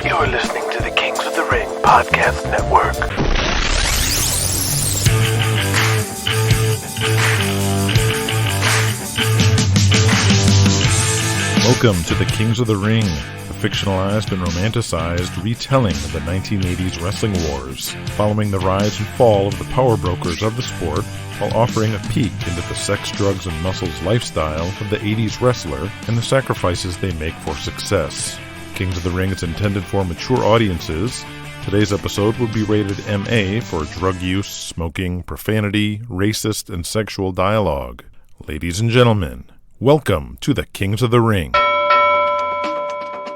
You're listening to the Kings of the Ring Podcast Network. Welcome to the Kings of the Ring, a fictionalized and romanticized retelling of the 1980s wrestling wars, following the rise and fall of the power brokers of the sport, while offering a peek into the sex, drugs, and muscles lifestyle of the 80s wrestler and the sacrifices they make for success. Kings of the Ring is intended for mature audiences. Today's episode will be rated MA for drug use, smoking, profanity, racist, and sexual dialogue. Ladies and gentlemen, welcome to the Kings of the Ring.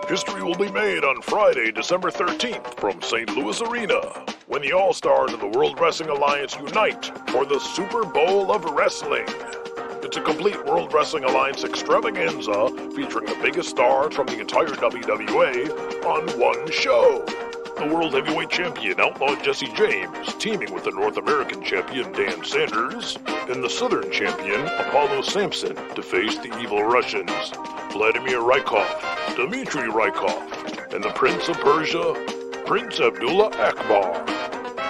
History will be made on Friday, December 13th from St. Louis Arena, when the All-Stars of the World Wrestling Alliance unite for the Super Bowl of Wrestling. It's a complete World Wrestling Alliance extravaganza featuring the biggest stars from the entire WWA on one show. The World Heavyweight Champion Outlaw Jesse James teaming with the North American Champion Dan Sanders and the Southern Champion Apollo Sampson to face the Evil Russians, Vladimir Rykov, Dmitry Rykov, and the Prince of Persia, Prince Abdullah Akbar.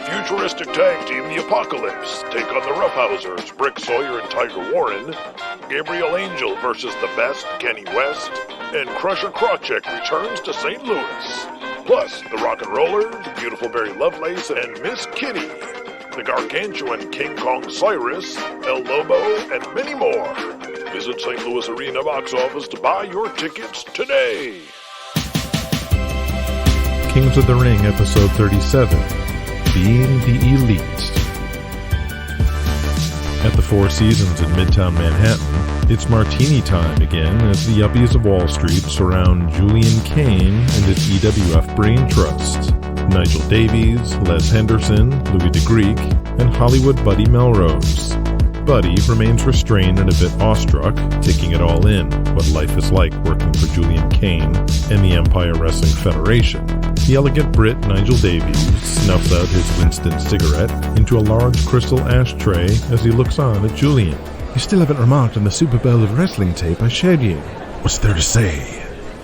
Futuristic tag team The Apocalypse take on the Roughhousers, Brick Sawyer and Tiger Warren, Gabriel Angel versus the Best, Kenny West, and Krusher Krawcyk returns to St. Louis. Plus, the Rock and Rollers, Beautiful Barry Lovelace, and Miss Kitty, the Gargantuan King Kong Cyrus, El Lobo, and many more. Visit St. Louis Arena box office to buy your tickets today. Kings of the Ring, Episode 37, Being the Elite. At the Four Seasons in Midtown Manhattan, it's martini time again as the yuppies of Wall Street surround Julian Kane and his EWF Brain Trust, Nigel Davies, Les Henderson, Louis DeGreek, and Hollywood Buddy Melrose. Buddy remains restrained and a bit awestruck, taking it all in, what life is like working for Julian Kane and the Empire Wrestling Federation. The elegant Brit Nigel Davies snuffs out his Winston cigarette into a large crystal ashtray as he looks on at Julian. You still haven't remarked on the Superbowl of Wrestling tape I showed you. What's there to say?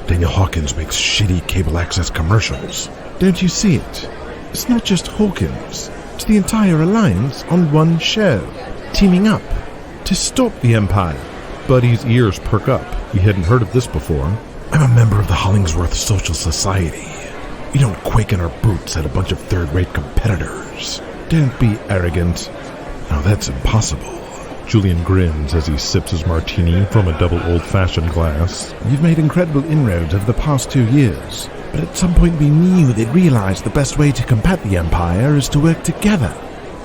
Daniel Hawkins makes shitty cable access commercials. Don't you see it? It's not just Hawkins. It's the entire alliance on one show, teaming up to stop the Empire. Buddy's ears perk up. He hadn't heard of this before. I'm a member of the Hollingsworth Social Society. We don't quake in our boots at a bunch of third-rate competitors. Don't be arrogant. Now that's impossible. Julian grins as he sips his martini from a double old-fashioned glass. You've made incredible inroads over the past 2 years, but at some point we knew they'd realize the best way to combat the Empire is to work together.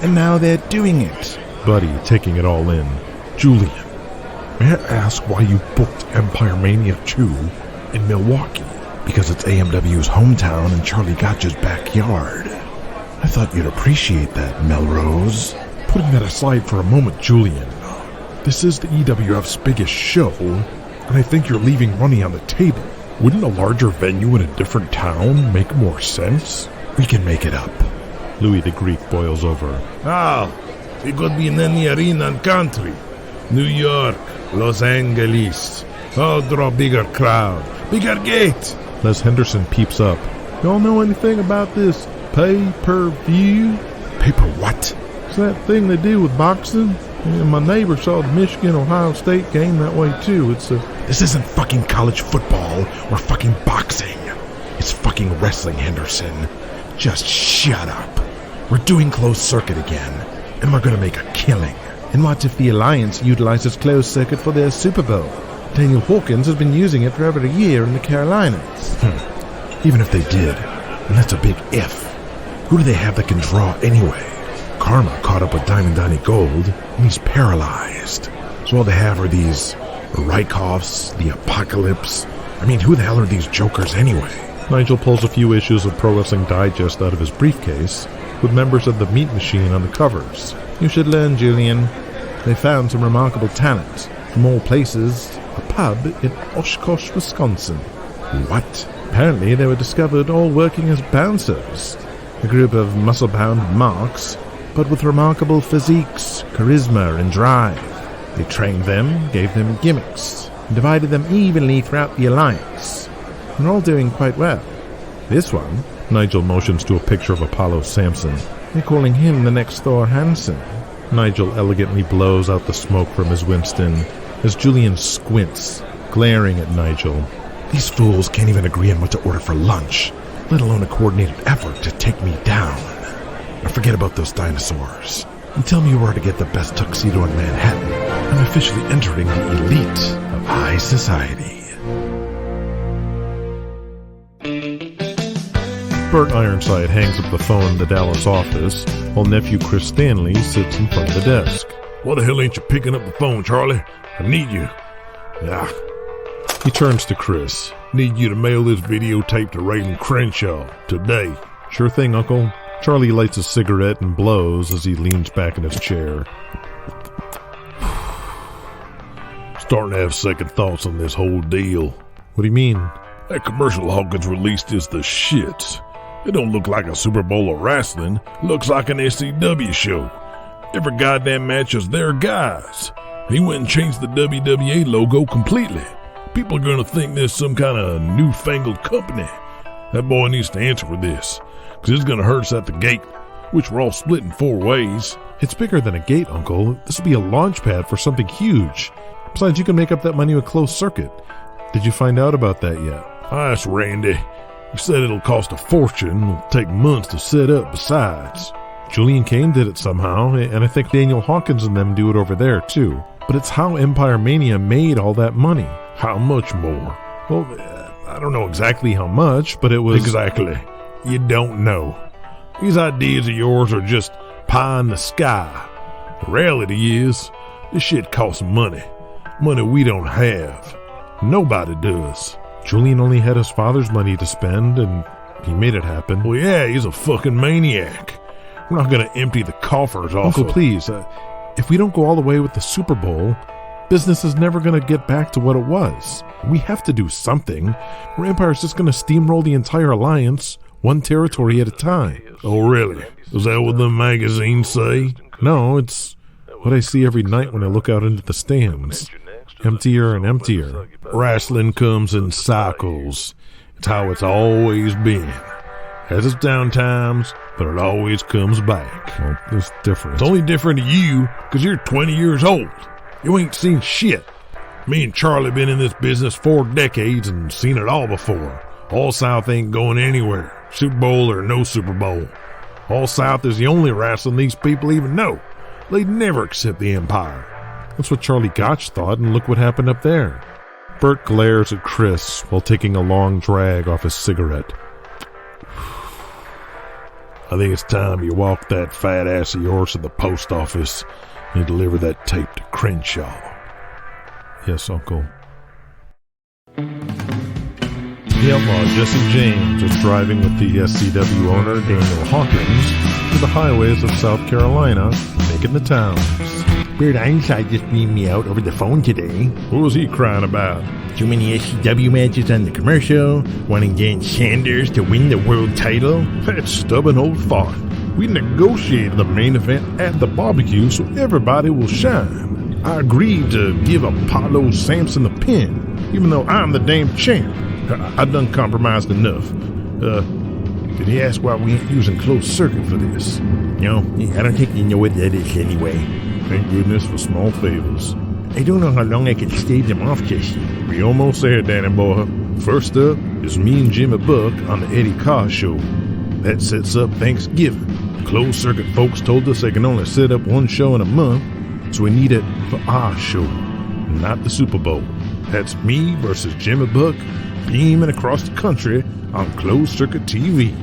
And now they're doing it. Buddy taking it all in. Julian, may I ask why you booked Empire Mania 2 in Milwaukee? Because it's AMW's hometown and Charlie Gotcha's backyard. I thought you'd appreciate that, Melrose. Putting that aside for a moment, Julian, this is the EWF's biggest show, and I think you're leaving money on the table. Wouldn't a larger venue in a different town make more sense? We can make it up. Louis the Greek boils over. It could be in any arena and country. New York, Los Angeles. Draw bigger crowd, bigger gate. Les Henderson peeps up. Y'all know anything about this pay-per-view? Paper what? It's that thing they do with boxing. And my neighbor saw the Michigan-Ohio State game that way too. This isn't fucking college football or fucking boxing. It's fucking wrestling, Henderson. Just shut up. We're doing closed circuit again, and we're gonna make a killing. And what if the Alliance utilizes closed circuit for their Super Bowl? Daniel Hawkins has been using it for over a year in the Carolinas. Even if they did, and that's a big if, who do they have that can draw anyway? Karma caught up with Diamond Donnie Gold, and he's paralyzed. So all they have are these Rykovs, the Apocalypse. I mean, who the hell are these jokers anyway? Nigel pulls a few issues of Pro Wrestling Digest out of his briefcase, with members of the Meat Machine on the covers. You should learn, Julian. They found some remarkable talent. From all places, a pub in Oshkosh, Wisconsin. What? Apparently they were discovered all working as bouncers. A group of muscle-bound marks, but with remarkable physiques, charisma, and drive. They trained them, gave them gimmicks, and divided them evenly throughout the Alliance. They're all doing quite well. This one? Nigel motions to a picture of Apollo Sampson. They're calling him the next Thor Hansen. Nigel elegantly blows out the smoke from his Winston as Julian squints, glaring at Nigel. These fools can't even agree on what to order for lunch, let alone a coordinated effort to take me down. Now forget about those dinosaurs and tell me where to get the best tuxedo in Manhattan. I'm officially entering the elite of high society. Burt Ironside hangs up the phone in the Dallas office while nephew Chris Stanley sits in front of the desk. Why the hell ain't you picking up the phone, Charlie? I need you. He turns to Chris. Need you to mail this videotape to Raylan Crenshaw today. Sure thing, Uncle. Charlie lights a cigarette and blows as he leans back in his chair. Starting to have second thoughts on this whole deal. What do you mean? That commercial Hawkins released is the shits. It don't look like a Superbowl of Wrestling. Looks like an SCW show. Every goddamn match is their guys. He went and changed the WWA logo completely. People are going to think there's some kind of newfangled company. That boy needs to answer for this, because it's going to hurt us at the gate, which we're all split in 4 ways. It's bigger than a gate, Uncle. This will be a launch pad for something huge. Besides, you can make up that money with closed circuit. Did you find out about that yet? I asked Randy. He said it'll cost a fortune. It'll take months to set up besides. Julian Kane did it somehow, and I think Daniel Hawkins and them do it over there, too. But it's how Empire Mania made all that money. How much more? Well, I don't know exactly how much, but it was... Exactly. You don't know. These ideas of yours are just pie in the sky. The reality is, this shit costs money. Money we don't have. Nobody does. Julian only had his father's money to spend, and he made it happen. Well, yeah, he's a fucking maniac. We're not going to empty the coffers off. Uncle, please, if we don't go all the way with the Super Bowl, business is never going to get back to what it was. We have to do something, or Empire's just going to steamroll the entire alliance, one territory at a time. Oh, really? Is that what the magazines say? No, it's what I see every night when I look out into the stands. Emptier and emptier. Wrestling comes in cycles. It's how it's always been. Has its down times, but it always comes back. Well, it's different. It's only different to you because you're 20 years old. You ain't seen shit. Me and Charlie been in this business 4 decades and seen it all before. All South ain't going anywhere. Super Bowl or no Super Bowl. All South is the only wrestling these people even know. They'd never accept the Empire. That's what Charlie Gotch thought, and look what happened up there. Burt glares at Chris while taking a long drag off his cigarette. I think it's time you walk that fat ass of yours to the post office and deliver that tape to Crenshaw. Yes, Uncle. The outlaw Jesse James is driving with the SCW owner Daniel Hawkins through the highways of South Carolina, making the towns. Burt Ironside just beamed me out over the phone today. What was he crying about? Too many SCW matches on the commercial, wanting Dan Sanders to win the world title. That stubborn old fart. We negotiated the main event at the barbecue so everybody will shine. I agreed to give Apollo Sampson the pin, even though I'm the damn champ. I done compromised enough. Did he ask why we ain't using closed circuit for this? No, I don't think you know what that is anyway. Thank goodness for small favors. I don't know how long I can stave them off, Jesse. We almost there, Danny boy. First up is me and Jimmy Buck on the Eddie Carr show. That sets up Thanksgiving. Closed circuit folks told us they can only set up one show in a month, so we need it for our show, not the Super Bowl. That's me versus Jimmy Buck beaming across the country on closed circuit TV.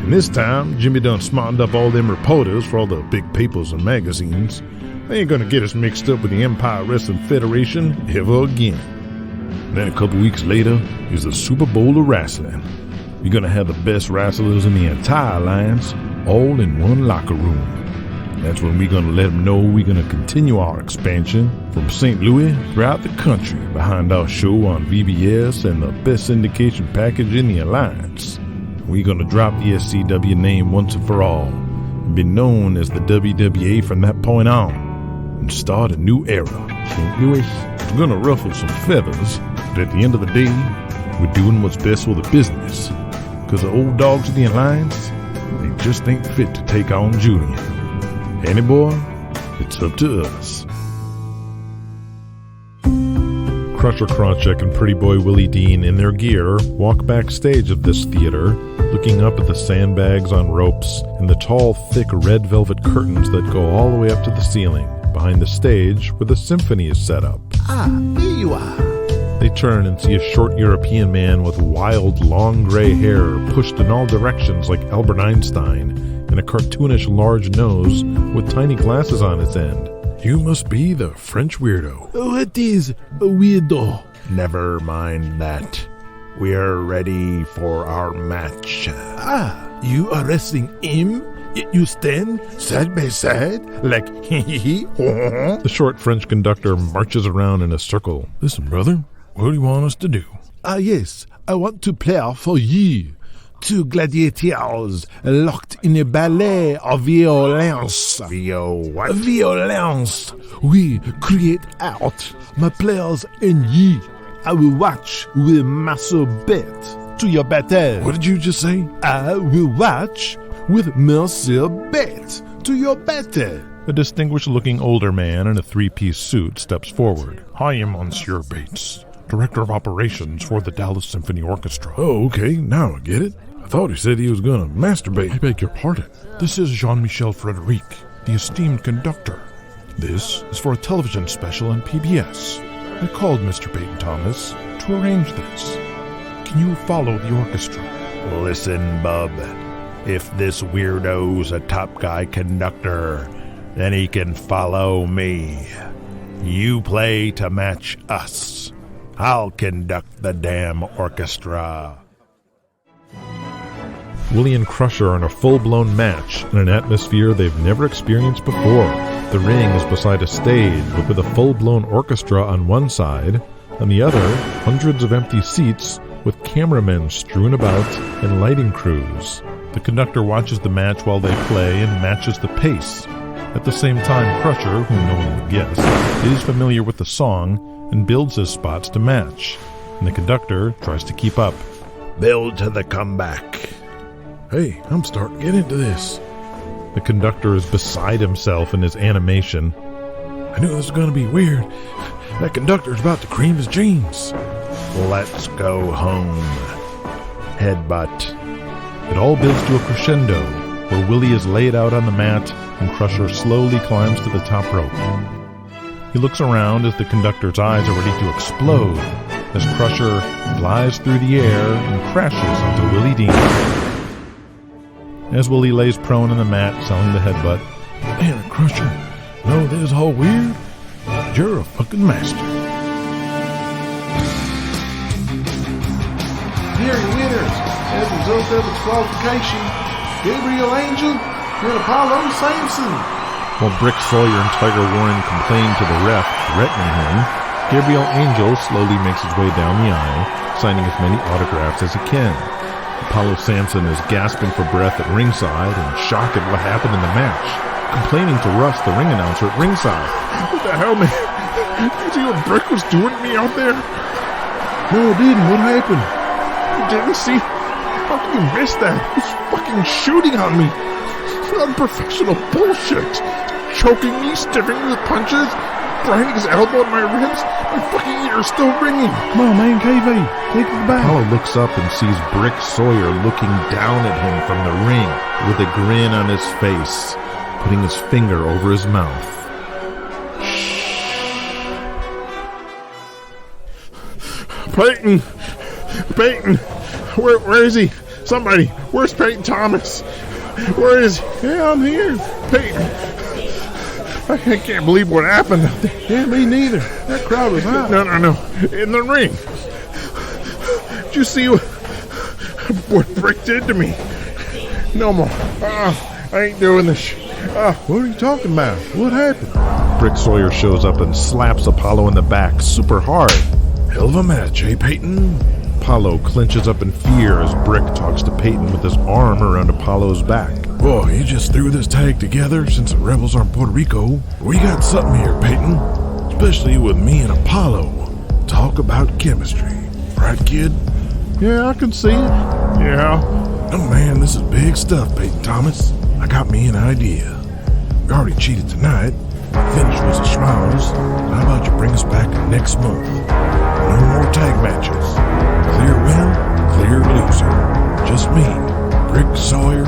And this time, Jimmy done smartened up all them reporters for all the big papers and magazines. They ain't gonna get us mixed up with the Empire Wrestling Federation ever again. And then a couple weeks later is the Super Bowl of Wrestling. We're gonna have the best wrestlers in the entire alliance all in one locker room. That's when we're gonna let them know we're gonna continue our expansion from St. Louis throughout the country behind our show on VBS and the best syndication package in the alliance. We're gonna drop the SCW name once and for all and be known as the WWA from that point on and start a new era. St. Louis, we're gonna ruffle some feathers, but at the end of the day, we're doing what's best for the business. because the old dogs of the Alliance, they just ain't fit to take on Julian. Danny boy, it's up to us. Krusher Krawcyk and Pretty Boy Willie Dean in their gear walk backstage of this theater, looking up at the sandbags on ropes and the tall, thick red velvet curtains that go all the way up to the ceiling, behind the stage where the symphony is set up. Ah, here you are. They turn and see a short European man with wild, long gray hair pushed in all directions like Albert Einstein, and a cartoonish large nose with tiny glasses on its end. You must be the French weirdo. What is a weirdo? Never mind that. We're ready for our match. Ah, you are wrestling him? You stand side by side like hee. The short French conductor marches around in a circle. Listen, brother, what do you want us to do? Ah, yes, I want to play for you. Two gladiators locked in a ballet of violence. What? Violence. We create art, my players and ye. I will watch with masturbate to your battle. What did you just say? I will watch with masturbate to your battle. A distinguished-looking older man in a three-piece suit steps forward. I am Monsieur Bates, Director of Operations for the Dallas Symphony Orchestra. Oh, okay, now I get it. I thought he said he was gonna masturbate. I beg your pardon. This is Jean-Michel Frederic, the esteemed conductor. This is for a television special on PBS. I called Mr. Peyton Thomas to arrange this. Can you follow the orchestra? Listen, bub. If this weirdo's a top guy conductor, then he can follow me. You play to match us. I'll conduct the damn orchestra. Willie and Krusher are in a full-blown match in an atmosphere they've never experienced before. The ring is beside a stage with a full-blown orchestra on one side, on the other, hundreds of empty seats with cameramen strewn about and lighting crews. The conductor watches the match while they play and matches the pace. At the same time, Krusher, whom no one would guess, is familiar with the song and builds his spots to match, and the conductor tries to keep up. Build to the comeback. Hey, I'm starting to get into this. The conductor is beside himself in his animation. I knew this was gonna be weird. That conductor's about to cream his jeans. Let's go home. Headbutt. It all builds to a crescendo, where Willie is laid out on the mat and Krusher slowly climbs to the top rope. He looks around as the conductor's eyes are ready to explode, as Krusher flies through the air and crashes into Willie Dean. As Willie lays prone on the mat, selling the headbutt. Damn it, Krusher. No, this is all weird. You're a fucking master. Here are your winners. As a result of disqualification, Gabriel Angel and Apollo Sampson. While Brick Sawyer and Tiger Warren complain to the ref, threatening him, Gabriel Angel slowly makes his way down the aisle, signing as many autographs as he can. Apollo Sampson is gasping for breath at ringside and shocked at what happened in the match, complaining to Russ, the ring announcer at ringside. What the hell, man? Did you see what Brick was doing to me out there? No, I didn't. What happened? You didn't see? How can you miss that? He was fucking shooting on me. Unprofessional bullshit. Choking me, stiffing me with punches, grinding his elbow at my ribs. My fucking ears still ringing. Come on, man, KV. Take it back. Apollo looks up and sees Brick Sawyer looking down at him from the ring with a grin on his face, putting his finger over his mouth. Peyton! Peyton! Where is he? Somebody! Where's Peyton Thomas? Where is he? Yeah, I'm here. Peyton! I can't believe what happened out there. Yeah, me neither. That crowd was hot. No. In the ring. Did you see what Brick did to me? No more. I ain't doing this. What are you talking about? What happened? Brick Sawyer shows up and slaps Apollo in the back super hard. Hell of a match, eh, Peyton? Apollo clenches up in fear as Brick talks to Peyton with his arm around Apollo's back. Boy, you just threw this tag together since the Rebels are in Puerto Rico. We got something here, Peyton. Especially with me and Apollo. Talk about chemistry. Right, kid? Yeah, I can see it. Yeah? Oh man, this is big stuff, Peyton Thomas. I got me an idea. We already cheated tonight. Finish was a schmoz. How about you bring us back next month? No more tag matches. Clear winner, clear loser. Just me, Brick Sawyer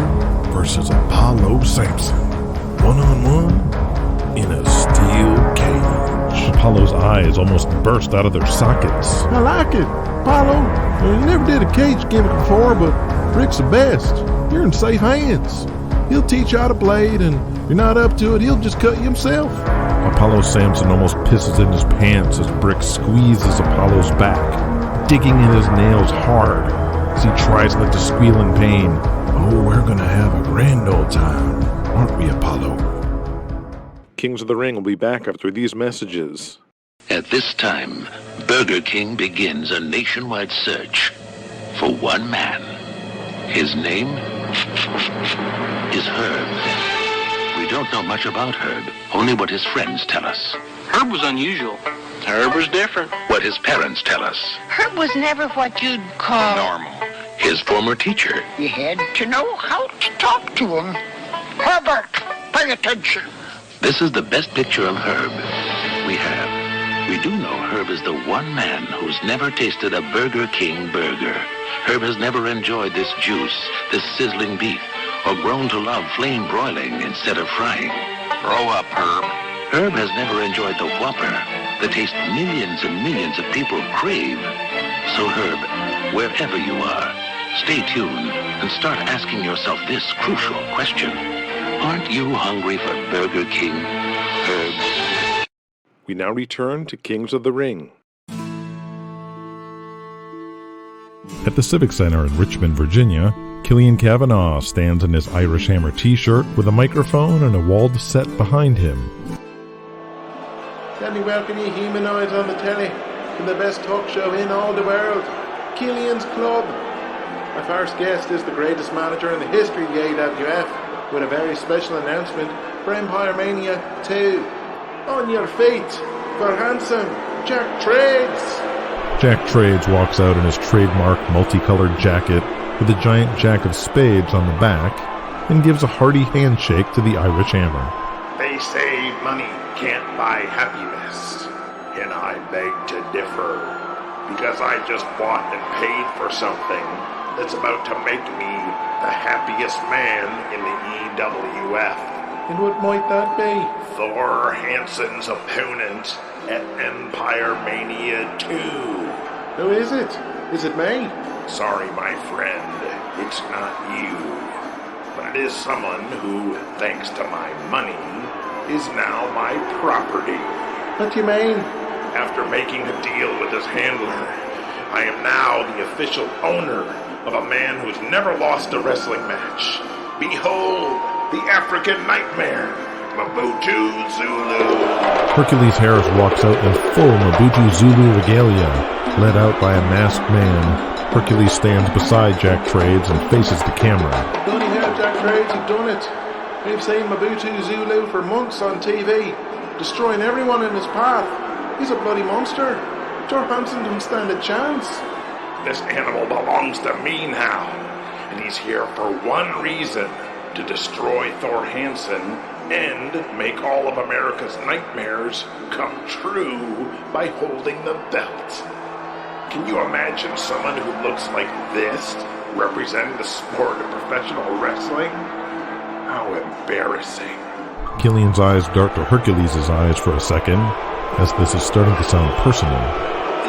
versus Apollo Sampson. One-on-one in a steel cage. Apollo's eyes almost burst out of their sockets. I like it. Apollo, you never did a cage gimmick before, but Brick's the best. You're in safe hands. He'll teach you how to blade, and if you're not up to it, he'll just cut you himself. Apollo Sampson almost pisses in his pants as Brick squeezes Apollo's back, digging in his nails hard as he tries not to squeal in pain. Oh, we're gonna have a grand old time, aren't we, Apollo? Kings of the Ring will be back after these messages. At this time, Burger King begins a nationwide search for one man. His name is Herb. We don't know much about Herb, only what his friends tell us. Herb was unusual. Herb was different. What his parents tell us. Herb was never what you'd call Normal. His former teacher. You had to know how to talk to him. Herbert, pay attention. This is the best picture of Herb we have. We do know Herb is the one man who's never tasted a Burger King burger. Herb has never enjoyed this juice, this sizzling beef, or grown to love flame broiling instead of frying. Grow up, Herb. Herb has never enjoyed the Whopper, the taste millions and millions of people crave. So Herb, wherever you are, stay tuned and start asking yourself this crucial question. Aren't you hungry for Burger King, Herb? We now return to Kings of the Ring. At the Civic Center in Richmond, Virginia, Killian Cavanaugh stands in his Irish Hammer t-shirt with a microphone and a walled set behind him. Let me welcome you humanoids on the telly to the best talk show in all the world, Killian's Club. My first guest is the greatest manager in the history of the AWF, with a very special announcement for Empire Mania 2. On your feet, for handsome Jack Trades. Jack Trades walks out in his trademark multicolored jacket with a giant jack of spades on the back and gives a hearty handshake to the Irish Hammer. They say money can't buy happiness, and I beg to differ, because I just bought and paid for something that's about to make me the happiest man in the EWF. And what might that be? Thor Hansen's opponent at Empire Mania 2. Who is it? Is it me? Sorry, my friend, it's not you. But it is someone who, thanks to my money, is now my property. What do you mean? After making a deal with his handler, I am now the official owner of a man who's never lost a wrestling match. Behold, the African Nightmare, Mobutu Zulu. Hercules Harris walks out in full Mobutu Zulu regalia, led out by a masked man. Hercules stands beside Jack Trades and faces the camera. Bloody hell, Jack Trades, you've done it. We've seen Mobutu Zulu for months on TV, destroying everyone in his path. He's a bloody monster. George Hansen didn't stand a chance. This animal belongs to me now, and he's here for one reason: to destroy Thor Hansen and make all of America's nightmares come true by holding the belt. Can you imagine someone who looks like this representing the sport of professional wrestling? How embarrassing. Killian's eyes dart to Hercules' eyes for a second, as this is starting to sound personal.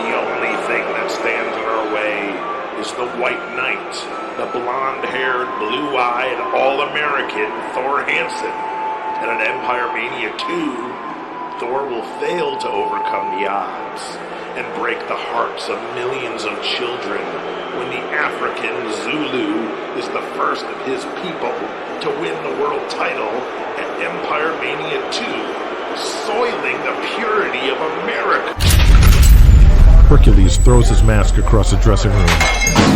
The only thing that stands in our way is the White Knight, the blonde-haired, blue-eyed, all-American Thor Hansen. And at Empire Mania 2, Thor will fail to overcome the odds and break the hearts of millions of children when the African Zulu is the first of his people to win the world title at Empire Mania 2, soiling the purity of America. Hercules throws his mask across the dressing room.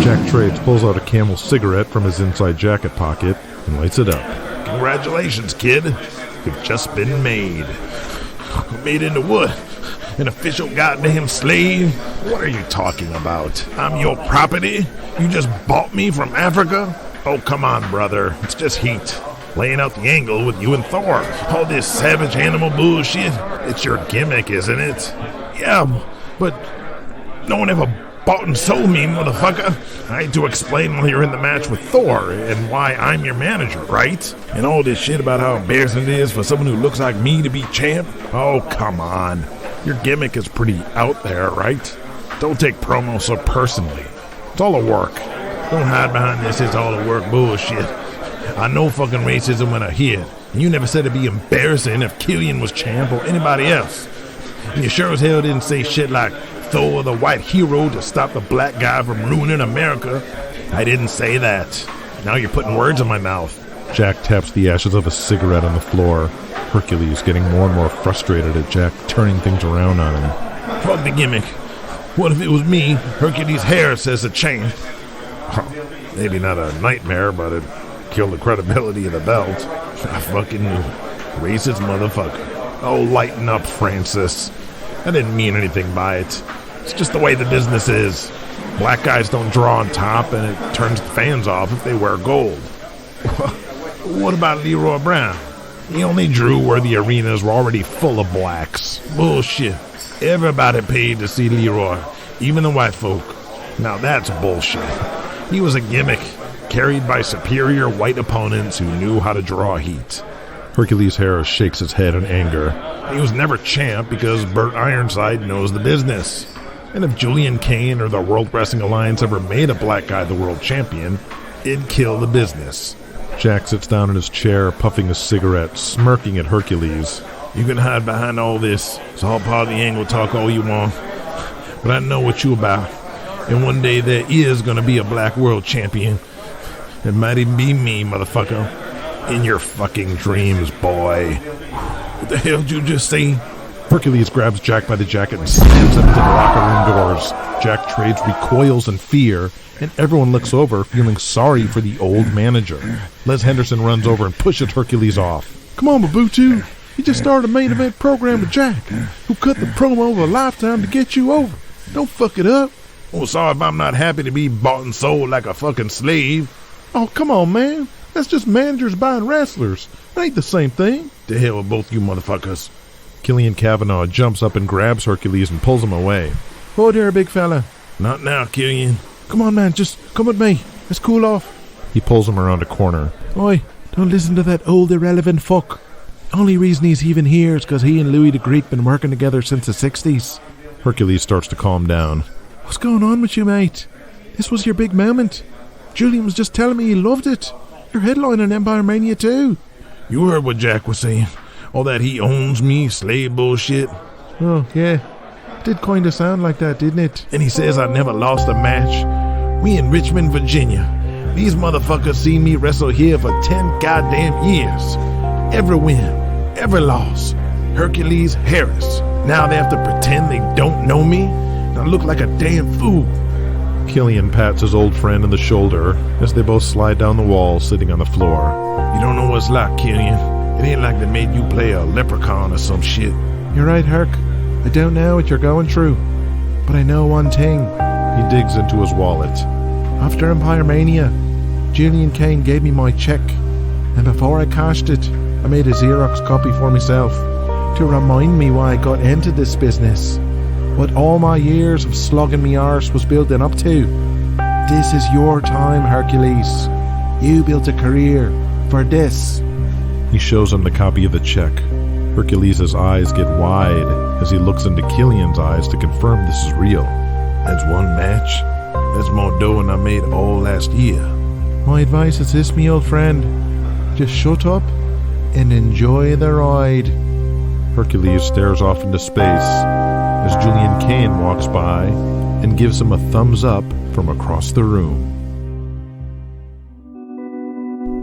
Jack Trades pulls out a Camel cigarette from his inside jacket pocket and lights it up. Congratulations, kid. You've just been made. Made into what? an official goddamn slave? What are you talking about? I'm your property? You just bought me from Africa? Oh, come on, brother. It's just heat. Laying out the angle with you and Thor. All this savage animal bullshit. It's your gimmick, isn't it? Yeah, but no one ever bought and sold me, motherfucker. I had to explain while you're in the match with Thor and why I'm your manager, right? And all this shit about how embarrassing it is for someone who looks like me to be champ? Oh, come on. Your gimmick is pretty out there, right? Don't take promo so personally. It's all a work. Don't hide behind this it's all a work bullshit. I know fucking racism when I hear it. And you never said it'd be embarrassing if Killian was champ or anybody else. And you sure as hell didn't say shit like Thor the white hero to stop the black guy from ruining America. I didn't say that. Now you're putting words in my mouth. Jack taps the ashes of a cigarette on the floor. Hercules getting more and more frustrated at Jack turning things around on him. Fuck the gimmick. What if it was me, Hercules Harris, as a champ? Maybe not a nightmare, but it'd kill the credibility of the belt. I fucking knew it. Racist motherfucker. Oh, lighten up, Francis. I didn't mean anything by it. It's just the way the business is. Black guys don't draw on top, and it turns the fans off if they wear gold. What about Leroy Brown? He only drew where the arenas were already full of blacks. Bullshit. Everybody paid to see Leroy, even the white folk. Now that's bullshit. He was a gimmick, carried by superior white opponents who knew how to draw heat. Hercules Harris shakes his head in anger. He was never champ because Burt Ironside knows the business. And if Julian Kane or the World Wrestling Alliance ever made a black guy the world champion, it'd kill the business. Jack sits down in his chair, puffing a cigarette, smirking at Hercules. You can hide behind all this. It's all part of the angle talk all you want. But I know what you about. And one day there is gonna be a black world champion. It might even be me, motherfucker. In your fucking dreams, boy. What the hell did you just say? Hercules grabs Jack by the jacket and slams him into the locker room doors. Jack trades recoils in fear, and everyone looks over, feeling sorry for the old manager. Les Henderson runs over and pushes Hercules off. Come on, Mabutu. You just started a main event program with Jack, who cut the promo of a lifetime to get you over. Don't fuck it up. Oh, sorry if I'm not happy to be bought and sold like a fucking slave. Oh, come on, man. That's just managers buying wrestlers. It ain't the same thing. To hell with both you motherfuckers. Killian Cavanaugh jumps up and grabs Hercules and pulls him away. Oh, there, big fella. Not now, Killian. Come on, man. Just come with me. Let's cool off. He pulls him around a corner. Oi, don't listen to that old irrelevant fuck. Only reason he's even here is because he and Louis the Greek been working together since the 60s. Hercules starts to calm down. What's going on with you, mate? This was your big moment. Julian was just telling me he loved it. You're headlining Empire Mania too. You heard what Jack was saying. All that he owns me, slave bullshit. Oh, yeah. It did kind of sound like that, didn't it? And he says I never lost a match. We in Richmond, Virginia. These motherfuckers seen me wrestle here for 10 goddamn years. Every win, every loss. Hercules Harris. Now they have to pretend they don't know me? And I look like a damn fool. Killian pats his old friend on the shoulder as they both slide down the wall, sitting on the floor. You don't know what it's like, Killian. It ain't like they made you play a leprechaun or some shit. You're right, Herc. I don't know what you're going through, but I know one thing. He digs into his wallet. After Empire Mania, Julian Kane gave me my check, and before I cashed it, I made a Xerox copy for myself to remind me why I got into this business. What all my years of slogging me arse was building up to. This is your time, Hercules. You built a career for this. He shows him the copy of the check. Hercules' eyes get wide as he looks into Killian's eyes to confirm this is real. That's one match. That's more dough than I made all last year. My advice is this, me old friend. Just shut up and enjoy the ride. Hercules stares off into space as Julian Kane walks by and gives him a thumbs up from across the room.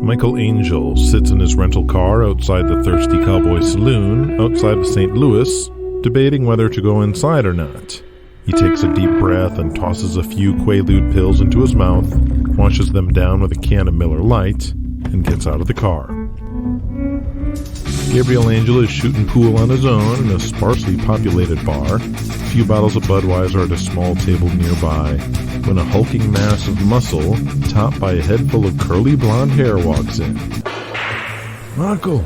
Michael Angel sits in his rental car outside the Thirsty Cowboy Saloon outside of St. Louis, debating whether to go inside or not. He takes a deep breath and tosses a few Quaalude pills into his mouth, washes them down with a can of Miller Lite, and gets out of the car. Gabriel Angel is shooting pool on his own in a sparsely populated bar. A few bottles of Budweiser at a small table nearby, when a hulking mass of muscle, topped by a head full of curly blonde hair, walks in. Michael,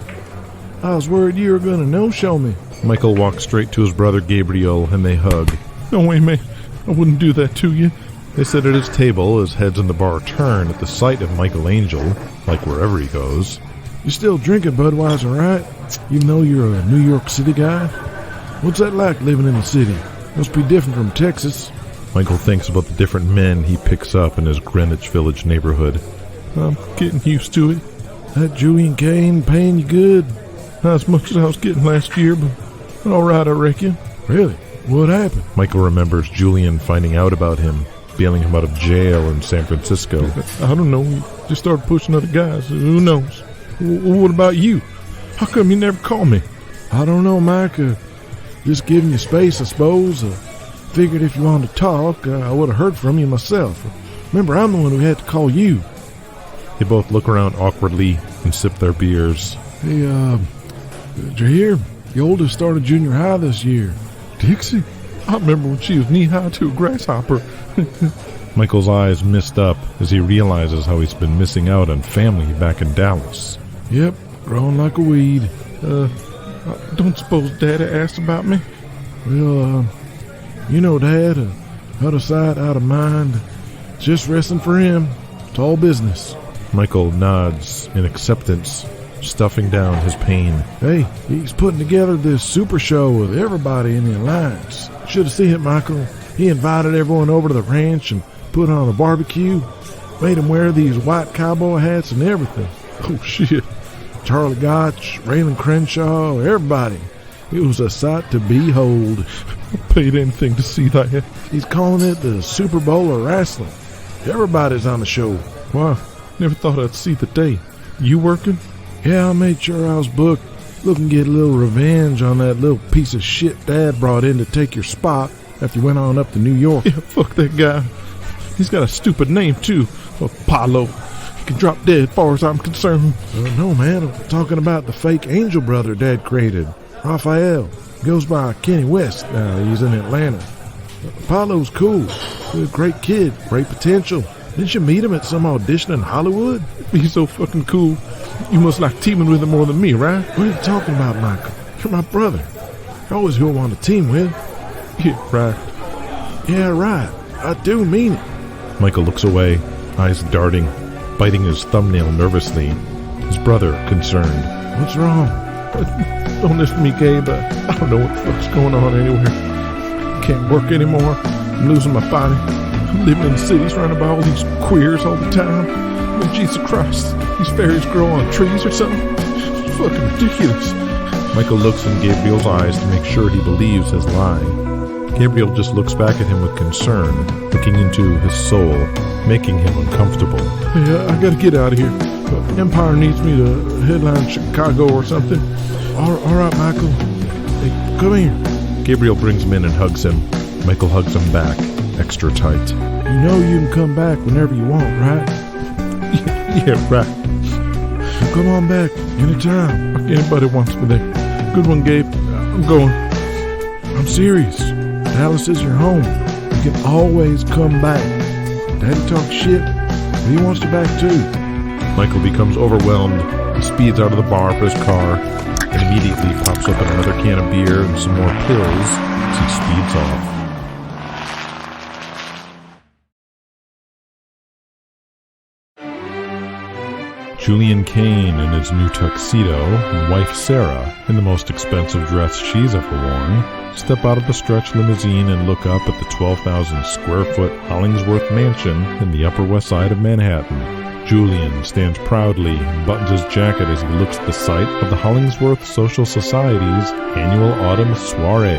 I was worried you were going to no-show me. Michael walks straight to his brother Gabriel, and they hug. No way, man. I wouldn't do that to you. They sit at his table as heads in the bar turn at the sight of Michael Angel, like wherever he goes. You still drinking Budweiser, right? Even though you're a New York City guy? What's that like living in the city? Must be different from Texas. Michael thinks about the different men he picks up in his Greenwich Village neighborhood. I'm getting used to it. That Julian Kane paying you good? Not as much as I was getting last year, but all right, I reckon. Really? What happened? Michael remembers Julian finding out about him, bailing him out of jail in San Francisco. I don't know. He just started pushing other guys. Who knows? What about you? How come you never call me? I don't know, Mike. Just giving you space, I suppose. Figured if you wanted to talk, I would have heard from you myself. Remember, I'm the one who had to call you. They both look around awkwardly and sip their beers. Hey, did you hear? The oldest started junior high this year. Dixie? I remember when she was knee-high to a grasshopper. Michael's eyes mist up as he realizes how he's been missing out on family back in Dallas. Yep, growing like a weed. I don't suppose Daddy asked about me? Well, you know Dad, out of sight, out of mind. Just wrestling for him. It's all business. Michael nods in acceptance, stuffing down his pain. Hey, he's putting together this super show with everybody in the alliance. Should have seen it, Michael. He invited everyone over to the ranch and put on a barbecue. Made them wear these white cowboy hats and everything. Oh, shit. Charlie Gotch, Raylan Crenshaw, everybody. It was a sight to behold. I paid anything to see that. He's calling it the Superbowl of Wrestling. Everybody's on the show. Wow, never thought I'd see the day. You working? Yeah, I made sure I was booked. Looking to get a little revenge on that little piece of shit Dad brought in to take your spot after you went on up to New York. Yeah, fuck that guy. He's got a stupid name, too. Apollo. He can drop dead as far as I'm concerned. No, man. I'm talking about the fake angel brother Dad created. Raphael. Goes by Kenny West now. He's in Atlanta. Apollo's cool. He's a great kid. Great potential. Didn't you meet him at some audition in Hollywood? He's so fucking cool. You must like teaming with him more than me, right? What are you talking about, Michael? You're my brother. You're always who I want to team with. Yeah, right. Yeah, right. I do mean it. Michael looks away, eyes darting, biting his thumbnail nervously. His brother, concerned. What's wrong? Don't listen to me, Gabe. I don't know what the fuck's going on anywhere. Can't work anymore. I'm losing my body. I'm living in the city surrounded by all these queers all the time. Oh, Jesus Christ. These fairies grow on trees or something. It's fucking ridiculous. Michael looks in Gabriel's eyes to make sure he believes his lie. Gabriel just looks back at him with concern, looking into his soul, making him uncomfortable. Hey, I gotta get out of here. Empire needs me to headline Chicago or something. All right, Michael. Hey, come here. Gabriel brings him in and hugs him. Michael hugs him back, extra tight. You know you can come back whenever you want, right? Yeah, right. Well, come on back, anytime. Anybody wants me there. Good one, Gabe. I'm going. I'm serious. Dallas is your home. You can always come back. Daddy talks shit, but he wants you back too. Michael becomes overwhelmed. He speeds out of the bar for his car and immediately pops open another can of beer and some more pills as he speeds off. Julian Kane in his new tuxedo and wife Sarah in the most expensive dress she's ever worn step out of the stretch limousine and look up at the 12,000 square foot Hollingsworth mansion in the Upper West Side of Manhattan. Julian stands proudly and buttons his jacket as he looks at the site of the Hollingsworth Social Society's annual autumn soiree.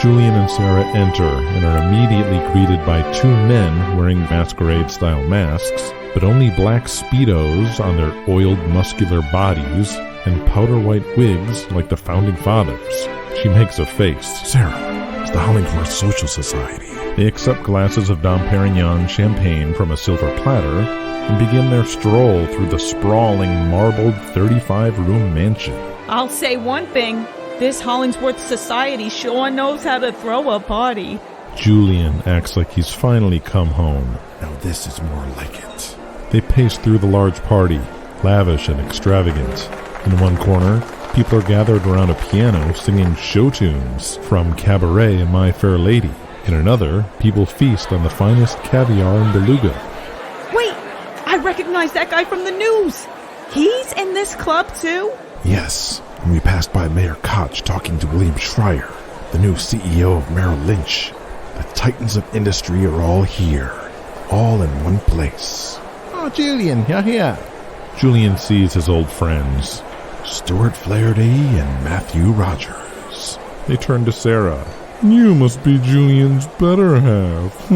Julian and Sarah enter and are immediately greeted by two men wearing masquerade-style masks, but only black Speedos on their oiled, muscular bodies and powder-white wigs like the Founding Fathers. She makes a face. Sarah, it's the Hollingsworth Social Society. They accept glasses of Dom Perignon champagne from a silver platter and begin their stroll through the sprawling, marbled 35-room mansion. I'll say one thing. This Hollingsworth Society sure knows how to throw a party. Julian acts like he's finally come home. Now this is more like it. They pace through the large party, lavish and extravagant. In one corner, people are gathered around a piano singing show tunes from Cabaret and My Fair Lady. In another, people feast on the finest caviar and beluga. Wait, I recognize that guy from the news. He's in this club too? Yes, and we passed by Mayor Koch talking to William Schreier, the new CEO of Merrill Lynch. The titans of industry are all here, all in one place. Oh, Julian, you're here. Julian sees his old friends, Stuart Flaherty and Matthew Rogers. They turn to Sarah. You must be Julian's better half.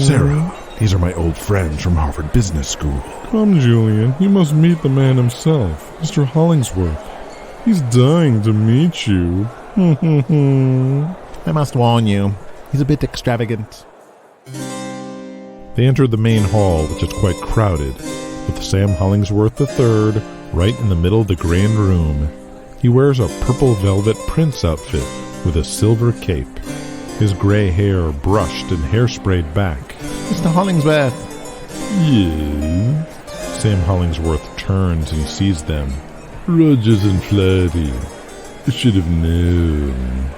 Sarah, these are my old friends from Harvard Business School. Come, Julian, you must meet the man himself, Mr. Hollingsworth. He's dying to meet you. I must warn you, he's a bit extravagant. They enter the main hall, which is quite crowded, with Sam Hollingsworth III right in the middle of the grand room. He wears a purple velvet prince outfit with a silver cape, his gray hair brushed and hairsprayed back. Mr. Hollingsworth. Yes? Sam Hollingsworth turns and sees them. Rogers and Flaherty. I should have known.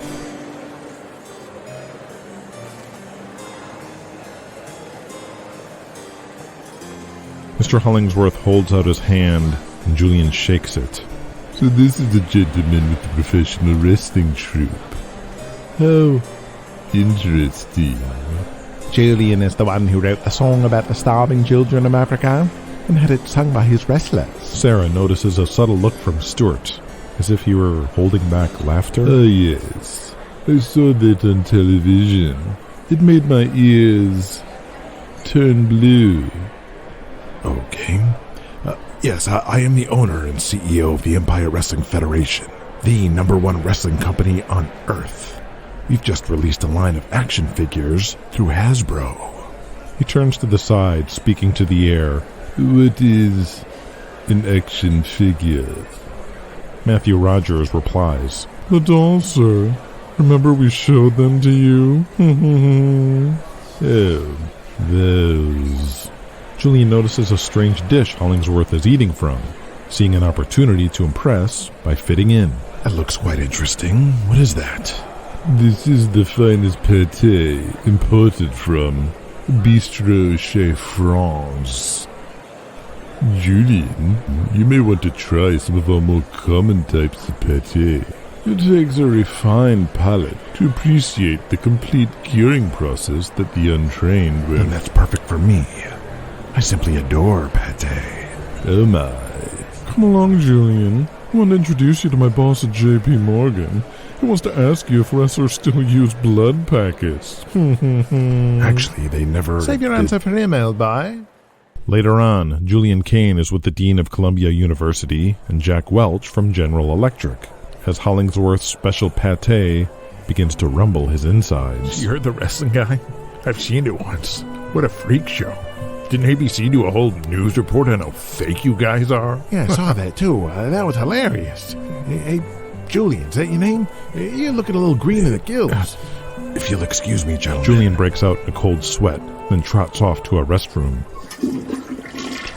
Mr. Hollingsworth holds out his hand, and Julian shakes it. So this is the gentleman with the professional wrestling troupe. How interesting. Julian is the one who wrote the song about the starving children of Africa and had it sung by his wrestlers. Sarah notices a subtle look from Stuart, as if he were holding back laughter. Ah, yes. I saw that on television. It made my ears turn blue. Okay. Yes, I am the owner and CEO of the Empire Wrestling Federation, the #1 wrestling company on Earth. We've just released a line of action figures through Hasbro. He turns to the side, speaking to the air. What is an action figure? Matthew Rogers replies, The dolls, sir. Remember we showed them to you? Oh, those. Julian notices a strange dish Hollingsworth is eating from, seeing an opportunity to impress by fitting in. That looks quite interesting. What is that? This is the finest pâté imported from Bistro Chez France. Julian, you may want to try some of our more common types of pâté. It takes a refined palate to appreciate the complete curing process that the untrained will. And that's perfect for me. I simply adore pâté. Oh my. Come along, Julian. I want to introduce you to my boss at J.P. Morgan. He wants to ask you if wrestlers still use blood packets. Actually, they never... Save your answer for email, bye. Later on, Julian Kane is with the Dean of Columbia University and Jack Welch from General Electric, as Hollingsworth's special pâté begins to rumble his insides. You heard the wrestling guy? I've seen it once. What a freak show. Didn't ABC do a whole news report on how fake you guys are? Yeah, I saw that too. That was hilarious. Hey, Julian, is that your name? You're looking a little green in the gills. If you'll excuse me, gentlemen. Julian breaks out in a cold sweat, then trots off to a restroom.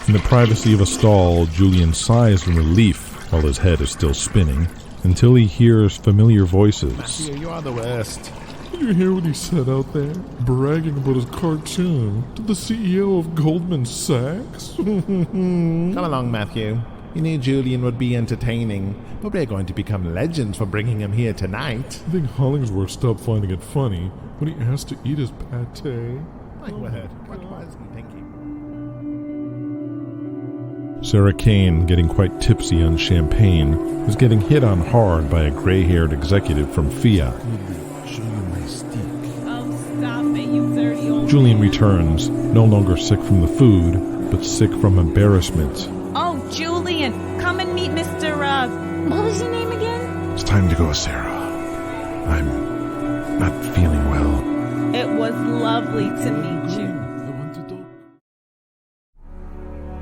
In the privacy of a stall, Julian sighs in relief while his head is still spinning, until he hears familiar voices. You are the worst. Did you hear what he said out there? Bragging about his cartoon to the CEO of Goldman Sachs? Come along, Matthew. You knew Julian would be entertaining, but we're going to become legends for bringing him here tonight. I think Hollingsworth stopped finding it funny when he asked to eat his pâté. My word, what was he thinking? Sarah Kane, getting quite tipsy on champagne, is getting hit on hard by a gray-haired executive from Fiat. Julian returns, no longer sick from the food, but sick from embarrassment. Oh, Julian, come and meet Mr. What was your name again? It's time to go, Sarah. I'm not feeling well. It was lovely to meet you.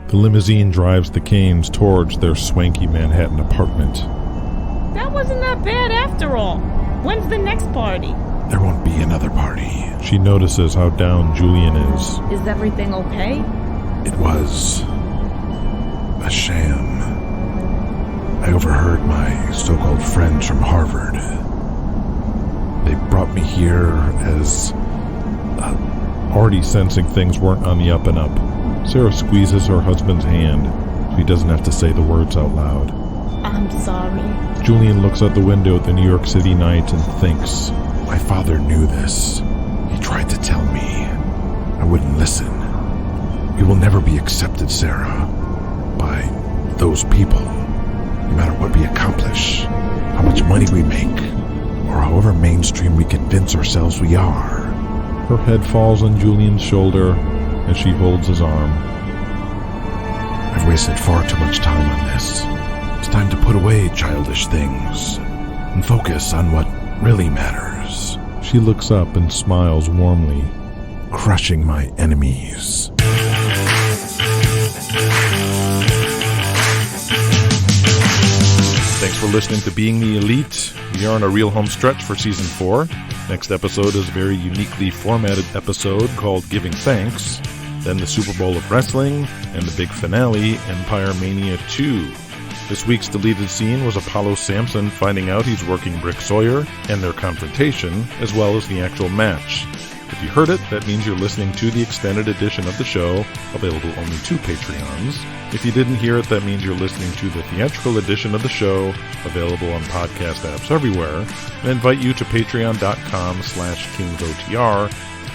The limousine drives the Kanes towards their swanky Manhattan apartment. That wasn't that bad after all. When's the next party? There won't be another party. She notices how down Julian is. Is everything okay? It was a sham. I overheard my so-called friends from Harvard. They brought me here as... Already sensing things weren't on the up and up, Sarah squeezes her husband's hand. She doesn't have to say the words out loud. I'm sorry. Julian looks out the window at the New York City night and thinks, my father knew this. He tried to tell me. I wouldn't listen. We will never be accepted, Sarah, by those people. No matter what we accomplish, how much money we make, or however mainstream we convince ourselves we are. Her head falls on Julian's shoulder as she holds his arm. I've wasted far too much time on this. It's time to put away childish things and focus on what really matters. She looks up and smiles warmly. Crushing my enemies. Thanks for listening to Being the Elite. We are on a real home stretch for Season 4. Next episode is a very uniquely formatted episode called Giving Thanks. Then the Super Bowl of Wrestling, and the big finale, Empire Mania 2. This week's deleted scene was Apollo Sampson finding out he's working Brick Sawyer, and their confrontation, as well as the actual match. If you heard it, that means you're listening to the extended edition of the show, available only to Patreons. If you didn't hear it, that means you're listening to the theatrical edition of the show, available on podcast apps everywhere. I invite you to patreon.com/kingsotr.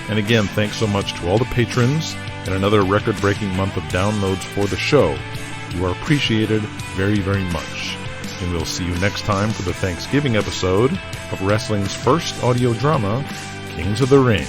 And again, thanks so much to all the patrons, and another record-breaking month of downloads for the show. You are appreciated very, very much. And we'll see you next time for the Thanksgiving episode of wrestling's first audio drama, Kings of the Ring.